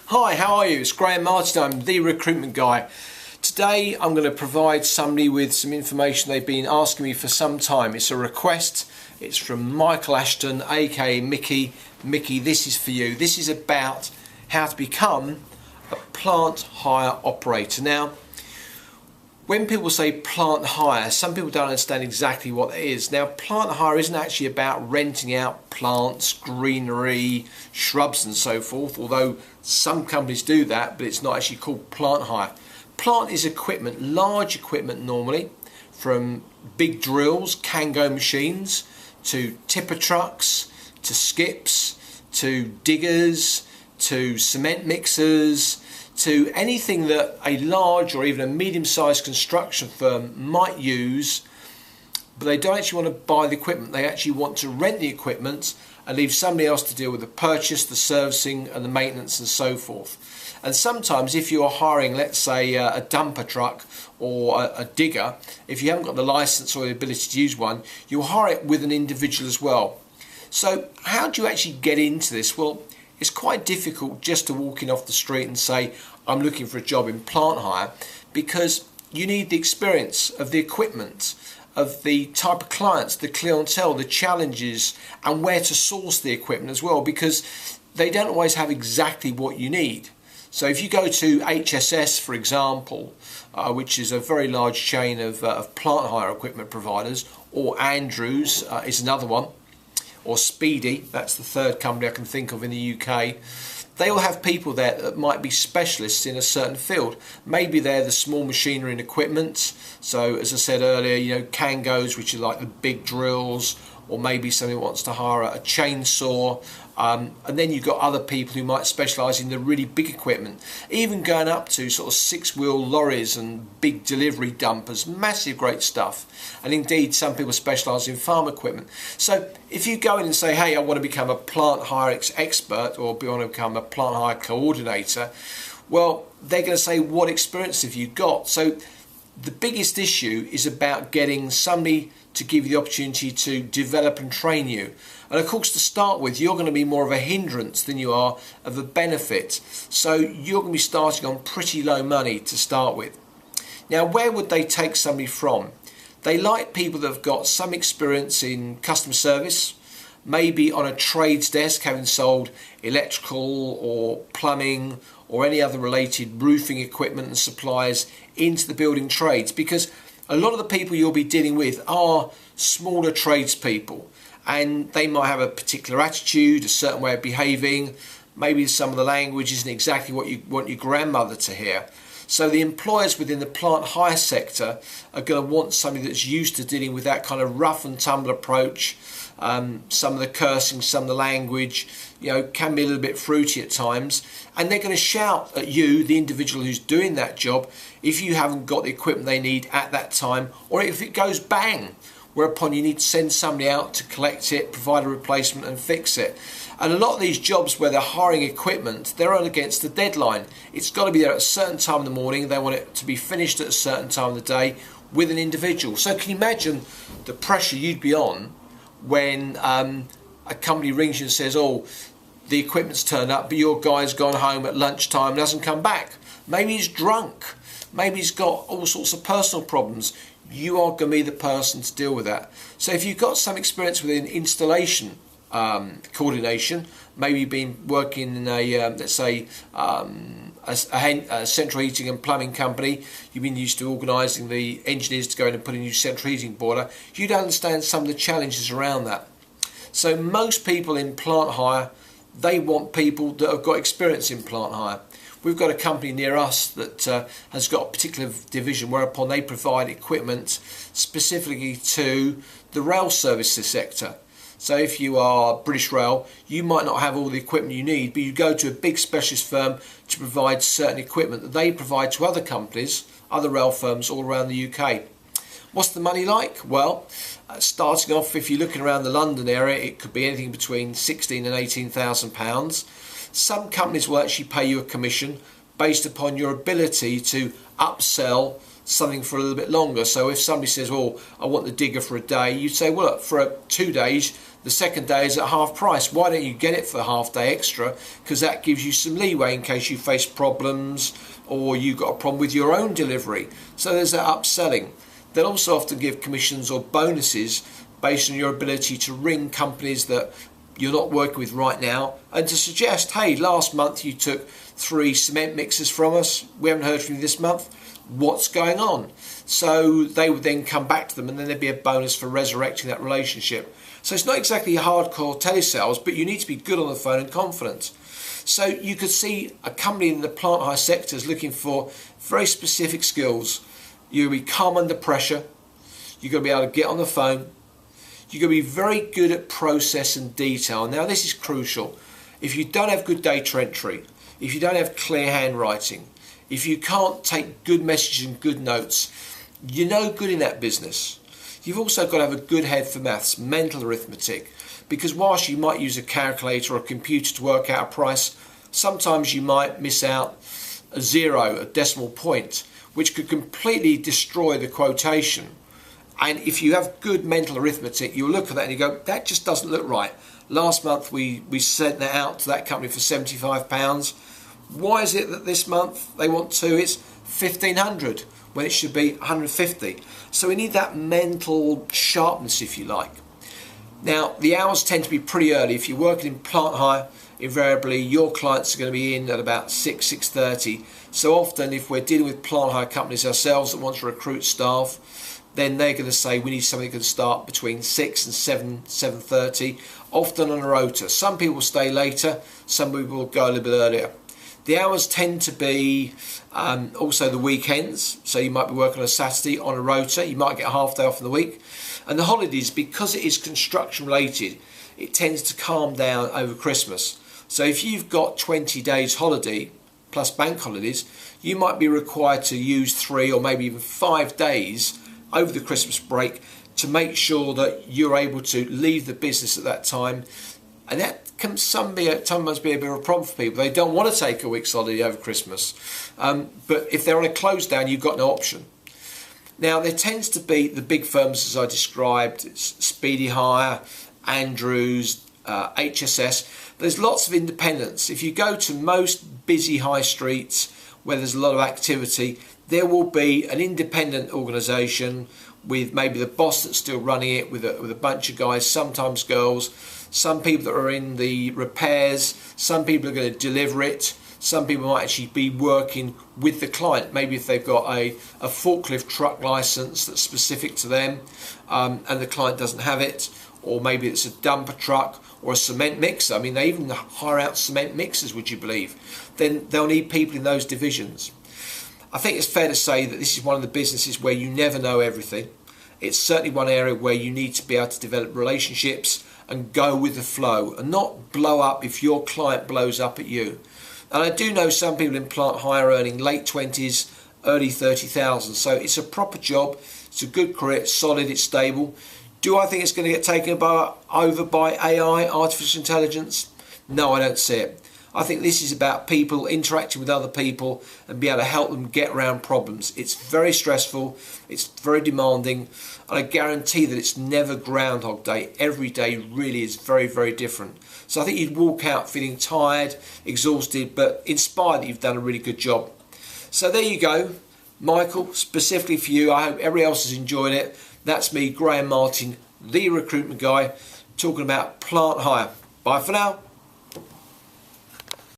Hi, how are you? It's Graham Martin, I'm the recruitment guy. Today I'm going to provide somebody with some information they've been asking me for some time. It's a request, it's from Michael Ashton, aka Mickey. Mickey, this is for you. This is about how to become a plant hire operator. Now, when people say plant hire, some people don't understand exactly what it is. Now, plant hire isn't actually about renting out plants, greenery, shrubs and so forth, although some companies do that, but it's not actually called plant hire. Plant is equipment, large equipment normally, from big drills, Kango machines, to tipper trucks, to skips, to diggers, to cement mixers, to anything that a large or even a medium-sized construction firm might use, but they don't actually want to buy the equipment. They actually want to rent the equipment and leave somebody else to deal with the purchase, the servicing and the maintenance and so forth. And sometimes if you are hiring, let's say a dumper truck or a digger, if you haven't got the license or the ability to use one, you'll hire it with an individual as well. So how do you actually get into this? Well, it's quite difficult just to walk in off the street and say, I'm looking for a job in plant hire, because you need the experience of the equipment, of the type of clients, the clientele, the challenges, and where to source the equipment as well, because they don't always have exactly what you need. So if you go to HSS, for example, which is a very large chain of plant hire equipment providers, or Andrews is another one, or Speedy, that's the third company I can think of in the UK, they will have people there that might be specialists in a certain field. Maybe they're the small machinery and equipment, so as I said earlier, you know, Kangos, which are like the big drills, or maybe somebody wants to hire a chainsaw, and then you've got other people who might specialise in the really big equipment, even going up to sort of 6-wheel lorries and big delivery dumpers, massive great stuff. And indeed some people specialise in farm equipment. So if you go in and say, hey, I want to become a plant hire expert, or I want to become a plant hire coordinator, well, they're going to say, what experience have you got? So the biggest issue is about getting somebody to give you the opportunity to develop and train you. And of course, to start with, you're going to be more of a hindrance than you are of a benefit. So you're going to be starting on pretty low money to start with. Now, where would they take somebody from? They like people that have got some experience in customer service, maybe on a trades desk, having sold electrical or plumbing or any other related roofing equipment and supplies into the building trades, because a lot of the people you'll be dealing with are smaller tradespeople, and they might have a particular attitude, a certain way of behaving. Maybe some of the language isn't exactly what you want your grandmother to hear. So the employers within the plant hire sector are going to want somebody that's used to dealing with that kind of rough and tumble approach. Some of the cursing, some of the language, you know, can be a little bit fruity at times, and they're going to shout at you, the individual who's doing that job, if you haven't got the equipment they need at that time, or if it goes bang, whereupon you need to send somebody out to collect it, provide a replacement and fix it. And a lot of these jobs where they're hiring equipment, they're on against the deadline. It's got to be there at a certain time in the morning. They want it to be finished at a certain time of the day with an individual. So can you imagine the pressure you'd be on when a company rings you and says, oh, the equipment's turned up, but your guy's gone home at lunchtime and hasn't come back. Maybe he's drunk. Maybe he's got all sorts of personal problems. You are going to be the person to deal with that. So if you've got some experience within installation coordination, maybe you've been working in a, let's say, a central heating and plumbing company, you've been used to organising the engineers to go in and put a new central heating boiler, you'd understand some of the challenges around that. So most people in plant hire, they want people that have got experience in plant hire. We've got a company near us that has got a particular division whereupon they provide equipment specifically to the rail services sector. So if you are British Rail, you might not have all the equipment you need, but you go to a big specialist firm to provide certain equipment that they provide to other companies, other rail firms all around the UK. What's the money like? Well, starting off, if you're looking around the London area, it could be anything between £16,000 and £18,000. Some companies will actually pay you a commission based upon your ability to upsell something for a little bit longer. So if somebody says, well, I want the digger for a day, you'd say, well, look, for 2 days, the second day is at half price. Why don't you get it for a half day extra? Because that gives you some leeway in case you face problems or you've got a problem with your own delivery. So there's that upselling. They'll also often give commissions or bonuses based on your ability to ring companies that you're not working with right now and to suggest, hey, last month you took 3 cement mixers from us, we haven't heard from you this month, what's going on? So they would then come back to them, and then there'd be a bonus for resurrecting that relationship. So it's not exactly hardcore telesales, but you need to be good on the phone and confident. So you could see a company in the plant hire sector is looking for very specific skills. You'll be calm under pressure, you've got to be able to get on the phone, you've got to be very good at process and detail. Now this is crucial. If you don't have good data entry, if you don't have clear handwriting, if you can't take good messages and good notes, you're no good in that business. You've also got to have a good head for maths, mental arithmetic, because whilst you might use a calculator or a computer to work out a price, sometimes you might miss out a zero, a decimal point, which could completely destroy the quotation. And if you have good mental arithmetic, you'll look at that and you go, that just doesn't look right. Last month we sent that out to that company for £75. Why is it that this month they want to? It's 1,500 when it should be 150. So we need that mental sharpness, if you like. Now the hours tend to be pretty early. If you're working in plant hire, invariably your clients are going to be in at about 6:30. So often if we're dealing with plant hire companies ourselves that want to recruit staff, then they're going to say we need somebody who can start between 6 and 7:30, often on a rota. Some people stay later, some people will go a little bit earlier. The hours tend to be also the weekends, so you might be working on a Saturday on a rota, you might get a half day off in the week. And the holidays, because it is construction related, it tends to calm down over Christmas. So if you've got 20 days holiday plus bank holidays, you might be required to use 3 or maybe even 5 days over the Christmas break to make sure that you're able to leave the business at that time. And that can sometimes be a bit of a problem for people. They don't want to take a week's holiday over Christmas. But if they're on a close down, you've got no option. Now, there tends to be the big firms, as I described, Speedy Hire, Andrews, HSS. There's lots of independents. If you go to most busy high streets where there's a lot of activity, there will be an independent organisation with maybe the boss that's still running it, with a bunch of guys, sometimes girls, some people that are in the repairs, some people are going to deliver it, some people might actually be working with the client, maybe if they've got a forklift truck licence that's specific to them and the client doesn't have it, or maybe it's a dumper truck or a cement mixer. I mean, they even hire out cement mixers, would you believe? Then they'll need people in those divisions. I think it's fair to say that this is one of the businesses where you never know everything. It's certainly one area where you need to be able to develop relationships and go with the flow and not blow up if your client blows up at you. And I do know some people in plant hire earning late 20s, early 30,000. So it's a proper job. It's a good career. It's solid. It's stable. Do I think it's going to get taken over by AI, artificial intelligence? No, I don't see it. I think this is about people interacting with other people and be able to help them get around problems. It's very stressful, it's very demanding, and I guarantee that it's never Groundhog Day. Every day really is very, very different. So I think you'd walk out feeling tired, exhausted, but inspired that you've done a really good job. So there you go, Michael, specifically for you. I hope everybody else has enjoyed it. That's me, Graham Martin, the recruitment guy, talking about plant hire. Bye for now.